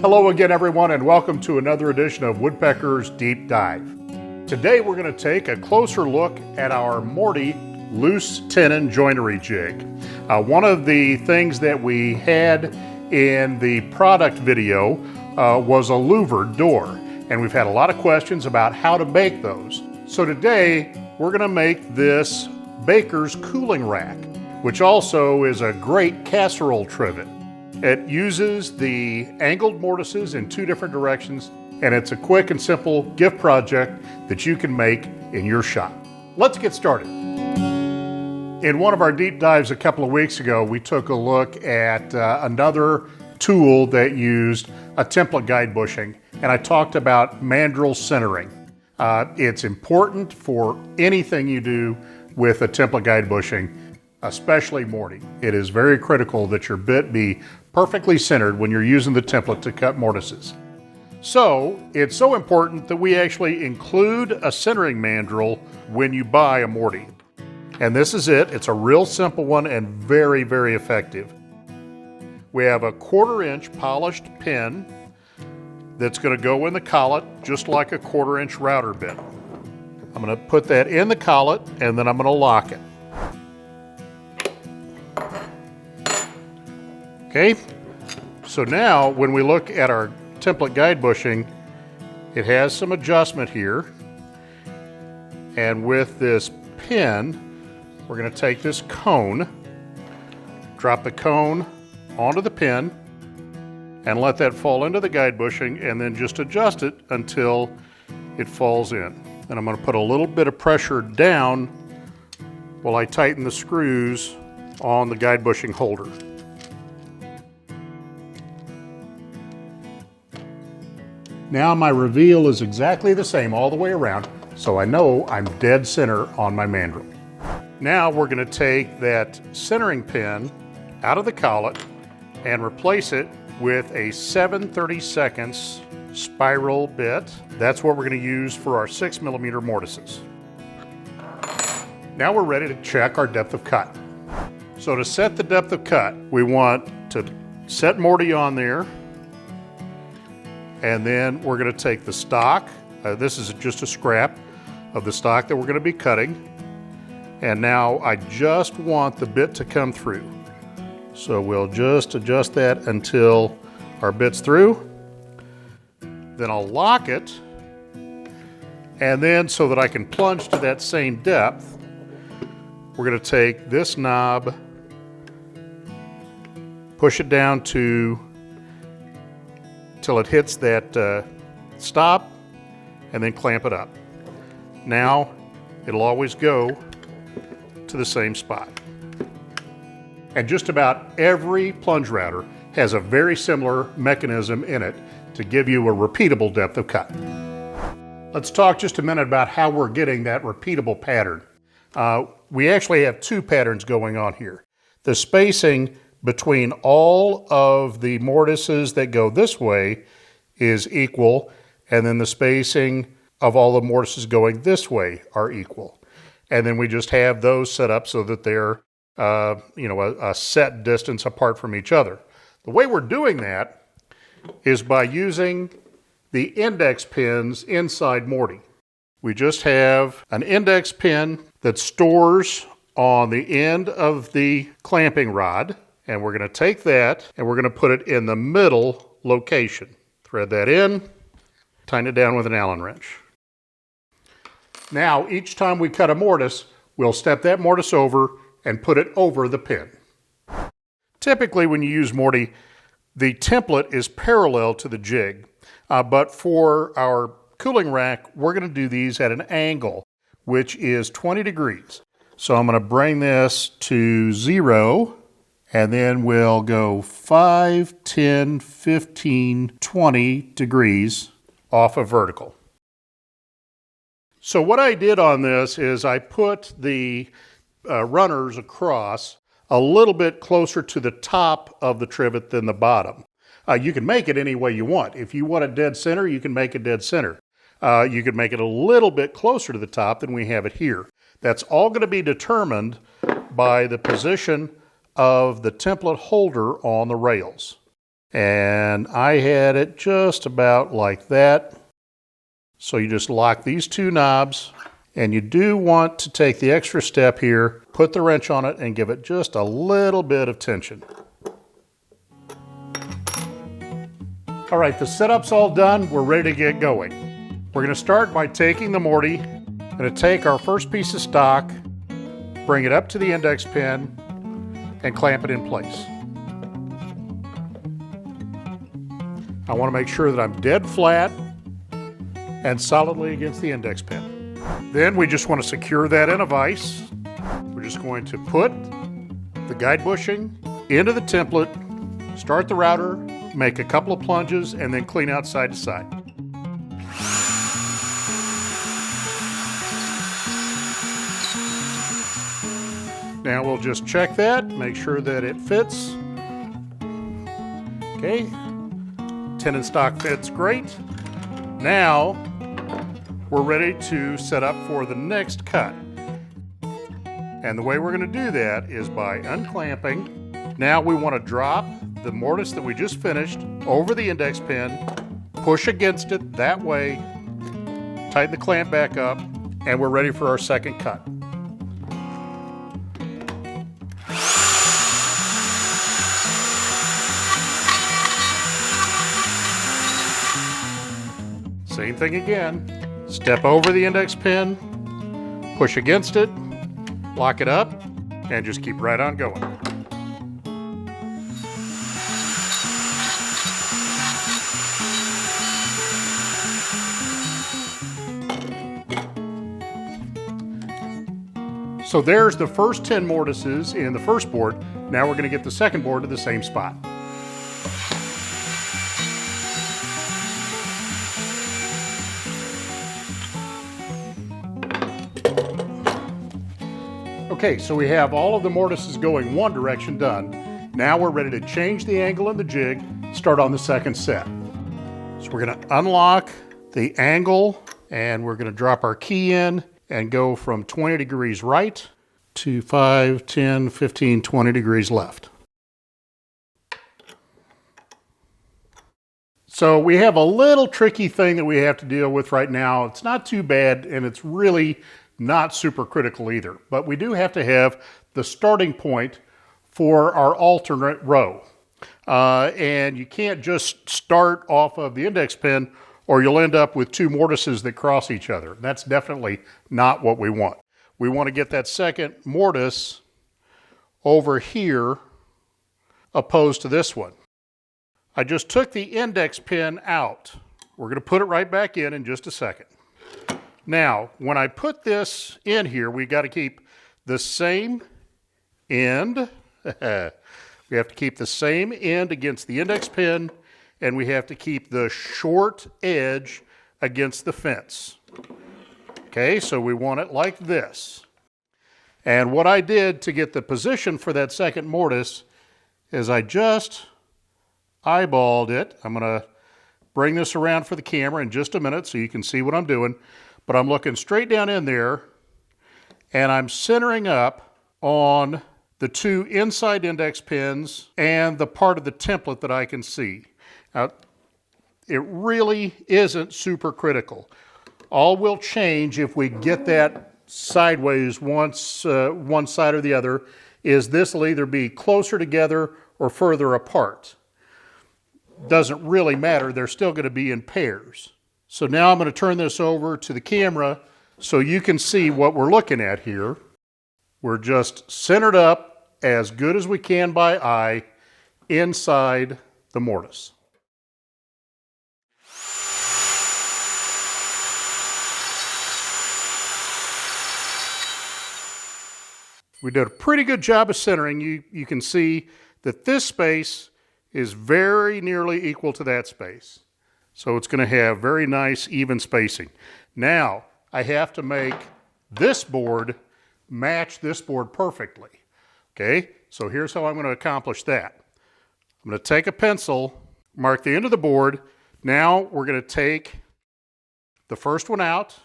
Hello again, everyone, and welcome to another edition of Woodpeckers Deep Dive. Today we're going to take a closer look at our Morty loose tenon joinery jig. One of the things that we had in the product video was a louvered door, and we've had a lot of questions about how to make those. So today we're going to make this baker's cooling rack, which also is a great casserole trivet. It uses the angled mortises in two different directions, and it's a quick and simple gift project that you can make in your shop. Let's get started. In one of our deep dives a couple of weeks ago, we took a look at another tool that used a template guide bushing, and I talked about mandrel centering. It's important for anything you do with a template guide bushing, especially Morty. It is very critical that your bit be perfectly centered when you're using the template to cut mortises. So it's so important that we actually include a centering mandrel when you buy a Morty. And this is it. It's a real simple one and very, very effective. We have a 1/4 inch polished pin that's going to go in the collet just like a 1/4 inch router bit. I'm going to put that in the collet and then I'm going to lock it. Okay, so now when we look at our template guide bushing, it has some adjustment here. And with this pin, we're going to take this cone, drop the cone onto the pin, and let that fall into the guide bushing, and then just adjust it until it falls in. And I'm going to put a little bit of pressure down while I tighten the screws on the guide bushing holder. Now my reveal is exactly the same all the way around, so I know I'm dead center on my mandrel. Now we're going to take that centering pin out of the collet and replace it with a 7/32 spiral bit. That's what we're going to use for our 6mm mortises. Now we're ready to check our depth of cut. So to set the depth of cut, we want to set Morty on there. And then we're going to take the stock. This is just a scrap of the stock that we're going to be cutting. And now I just want the bit to come through. So we'll just adjust that until our bit's through. Then I'll lock it. And then so that I can plunge to that same depth, we're going to take this knob, push it down till it hits that stop, and then clamp it up. Now it'll always go to the same spot. And just about every plunge router has a very similar mechanism in it to give you a repeatable depth of cut. Let's talk just a minute about how we're getting that repeatable pattern. We actually have two patterns going on here. The spacing between all of the mortises that go this way is equal, and then the spacing of all the mortises going this way are equal. And then we just have those set up so that they're a set distance apart from each other. The way we're doing that is by using the index pins inside Morty. We just have an index pin that stores on the end of the clamping rod. And we're going to take that and we're going to put it in the middle location. Thread that in, tighten it down with an Allen wrench. Now, each time we cut a mortise, we'll step that mortise over and put it over the pin. Typically, when you use Morty, the template is parallel to the jig. But for our cooling rack, we're going to do these at an angle, which is 20 degrees. So I'm going to bring this to 0. And then we'll go 5, 10, 15, 20 degrees off of vertical. So what I did on this is I put the runners across a little bit closer to the top of the trivet than the bottom. You can make it any way you want. If you want a dead center, you can make it dead center. You can make it a little bit closer to the top than we have it here. That's all going to be determined by the position of the template holder on the rails. And I had it just about like that. So you just lock these two knobs, and you do want to take the extra step here, put the wrench on it, and give it just a little bit of tension. All right, the setup's all done. We're ready to get going. We're going to start by taking the Morty. I'm going to take our first piece of stock, bring it up to the index pin, and clamp it in place. I want to make sure that I'm dead flat and solidly against the index pin. Then we just want to secure that in a vise. We're just going to put the guide bushing into the template, start the router, make a couple of plunges, and then clean out side to side. Now we'll just check that, make sure that it fits. Okay, tenon stock fits great. Now we're ready to set up for the next cut. And the way we're going to do that is by unclamping. Now we want to drop the mortise that we just finished over the index pin, push against it that way, tighten the clamp back up, and we're ready for our second cut. Same thing again. Step over the index pin, push against it, lock it up, and just keep right on going. So there's the first 10 mortises in the first board. Now we're going to get the second board to the same spot. Okay, so we have all of the mortises going one direction done. Now we're ready to change the angle in the jig, start on the second set. So we're going to unlock the angle, and we're going to drop our key in and go from 20 degrees right to 5, 10, 15, 20 degrees left. So we have a little tricky thing that we have to deal with right now. It's not too bad, and it's really not super critical either, but we do have to have the starting point for our alternate row. And you can't just start off of the index pin, or you'll end up with two mortises that cross each other. That's definitely not what we want. We want to get that second mortise over here opposed to this one. I just took the index pin out. We're going to put it right back in just a second. Now, when I put this in here, we got to keep the same end. We have to keep the same end against the index pin, and we have to keep the short edge against the fence. Okay, so we want it like this. And what I did to get the position for that second mortise is I just eyeballed it. I'm going to bring this around for the camera in just a minute so you can see what I'm doing. But I'm looking straight down in there, and I'm centering up on the two inside index pins and the part of the template that I can see. Now, it really isn't super critical. All will change if we get that sideways once one side or the other, is this will either be closer together or further apart. Doesn't really matter, they're still going to be in pairs. So now I'm going to turn this over to the camera so you can see what we're looking at here. We're just centered up as good as we can by eye inside the mortise. We did a pretty good job of centering. You can see that this space is very nearly equal to that space. So it's going to have very nice even spacing. Now, I have to make this board match this board perfectly. Okay, so here's how I'm going to accomplish that. I'm going to take a pencil, mark the end of the board. Now we're going to take the first one out.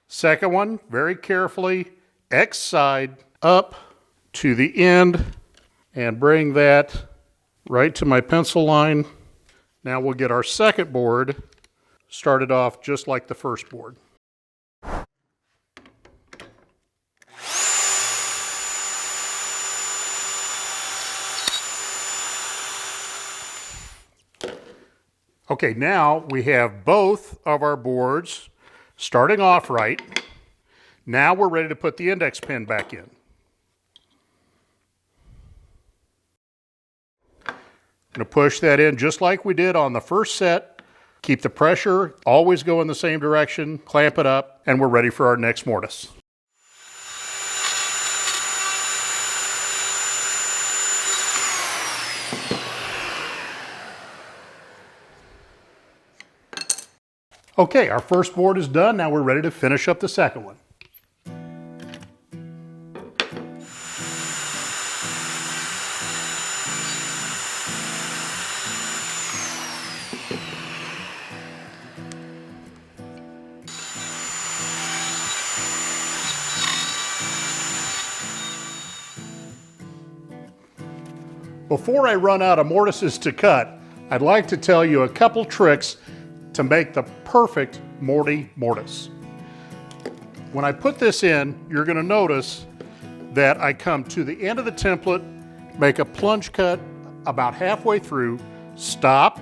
Second one, very carefully, X side up to the end and bring that right to my pencil line. Now we'll get our second board started off just like the first board. Okay, now we have both of our boards starting off right. Now we're ready to put the index pin back in. I'm going to push that in just like we did on the first set. Keep the pressure, always go in the same direction, clamp it up, and we're ready for our next mortise. Okay, our first board is done. Now we're ready to finish up the second one. Before I run out of mortises to cut, I'd like to tell you a couple tricks to make the perfect Morty mortise. When I put this in, you're going to notice that I come to the end of the template, make a plunge cut about halfway through, stop,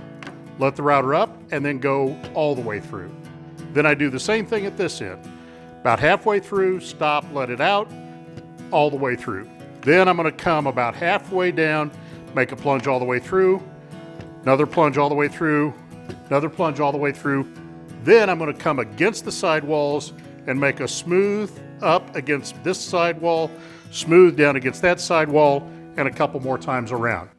let the router up, and then go all the way through. Then I do the same thing at this end. About halfway through, stop, let it out, all the way through. Then I'm going to come about halfway down, make a plunge all the way through, another plunge all the way through, another plunge all the way through. Then I'm going to come against the sidewalls and make a smooth up against this sidewall, smooth down against that sidewall, and a couple more times around.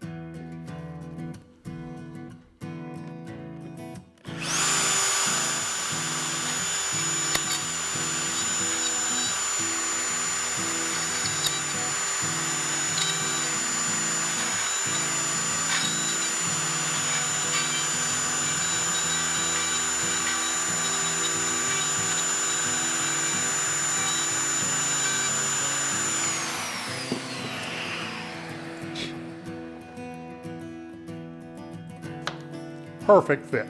Perfect fit.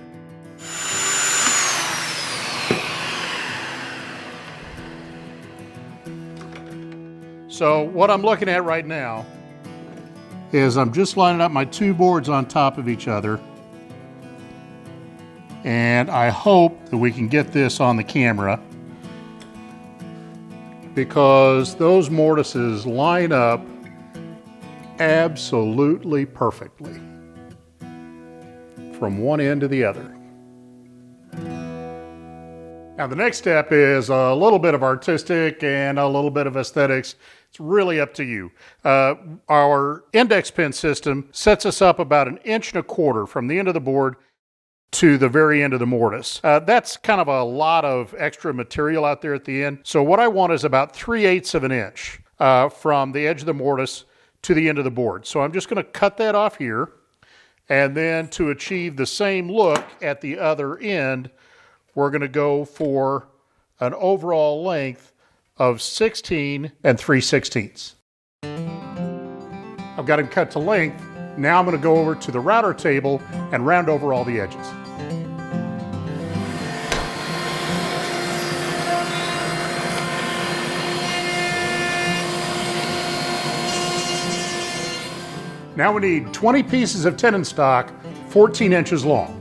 So what I'm looking at right now is I'm just lining up my two boards on top of each other, and I hope that we can get this on the camera because those mortises line up absolutely perfectly from one end to the other. Now the next step is a little bit of artistic and a little bit of aesthetics. It's really up to you. Our index pin system sets us up about 1.25 inches from the end of the board to the very end of the mortise. That's kind of a lot of extra material out there at the end. So what I want is about 3/8 of an inch from the edge of the mortise to the end of the board. So I'm just going to cut that off here. And then to achieve the same look at the other end, we're going to go for an overall length of 16 3/16. I've got them cut to length. Now I'm going to go over to the router table and round over all the edges. Now we need 20 pieces of tenon stock, 14 inches long.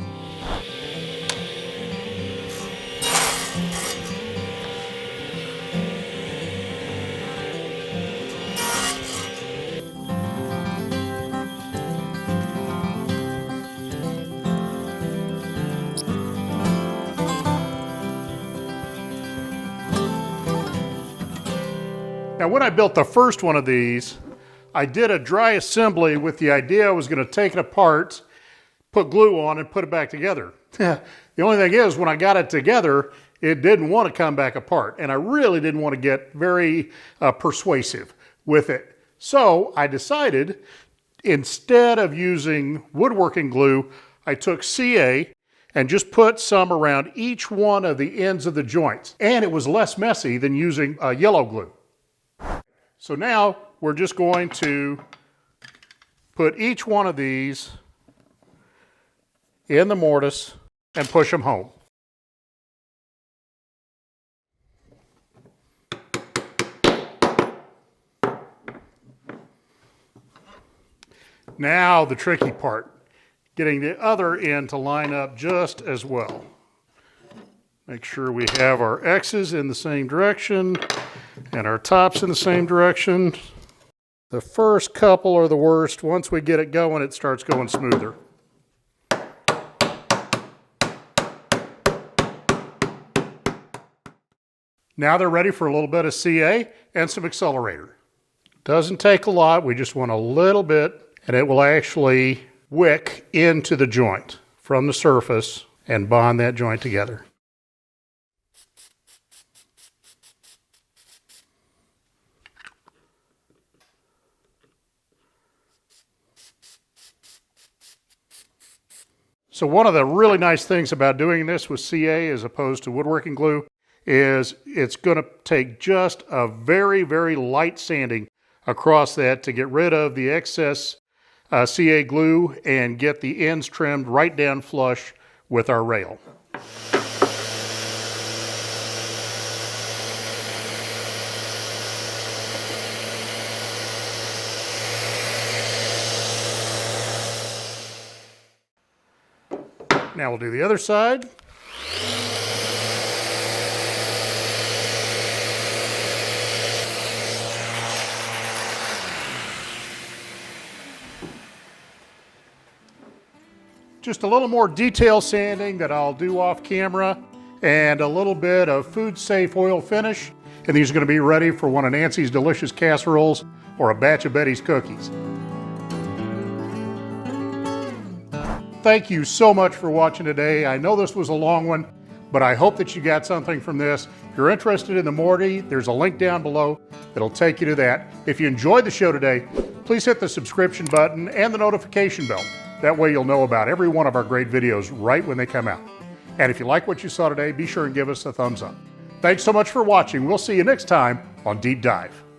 Now when I built the first one of these, I did a dry assembly with the idea I was going to take it apart, put glue on, and put it back together. The only thing is, when I got it together, it didn't want to come back apart, and I really didn't want to get very persuasive with it. So I decided, instead of using woodworking glue, I took CA and just put some around each one of the ends of the joints, and it was less messy than using yellow glue. So now we're just going to put each one of these in the mortise and push them home. Now the tricky part, getting the other end to line up just as well. Make sure we have our X's in the same direction and our tops in the same direction. The first couple are the worst. Once we get it going, it starts going smoother. Now they're ready for a little bit of CA and some accelerator. Doesn't take a lot, we just want a little bit, and it will actually wick into the joint from the surface and bond that joint together. So one of the really nice things about doing this with CA as opposed to woodworking glue is it's going to take just a very, very light sanding across that to get rid of the excess CA glue and get the ends trimmed right down flush with our rail. Now we'll do the other side. Just a little more detail sanding that I'll do off camera and a little bit of food safe oil finish. And these are going to be ready for one of Nancy's delicious casseroles or a batch of Betty's cookies. Thank you so much for watching today. I know this was a long one, but I hope that you got something from this. If you're interested in the Morty, there's a link down below that'll take you to that. If you enjoyed the show today, please hit the subscription button and the notification bell. That way you'll know about every one of our great videos right when they come out. And if you like what you saw today, be sure and give us a thumbs up. Thanks so much for watching. We'll see you next time on Deep Dive.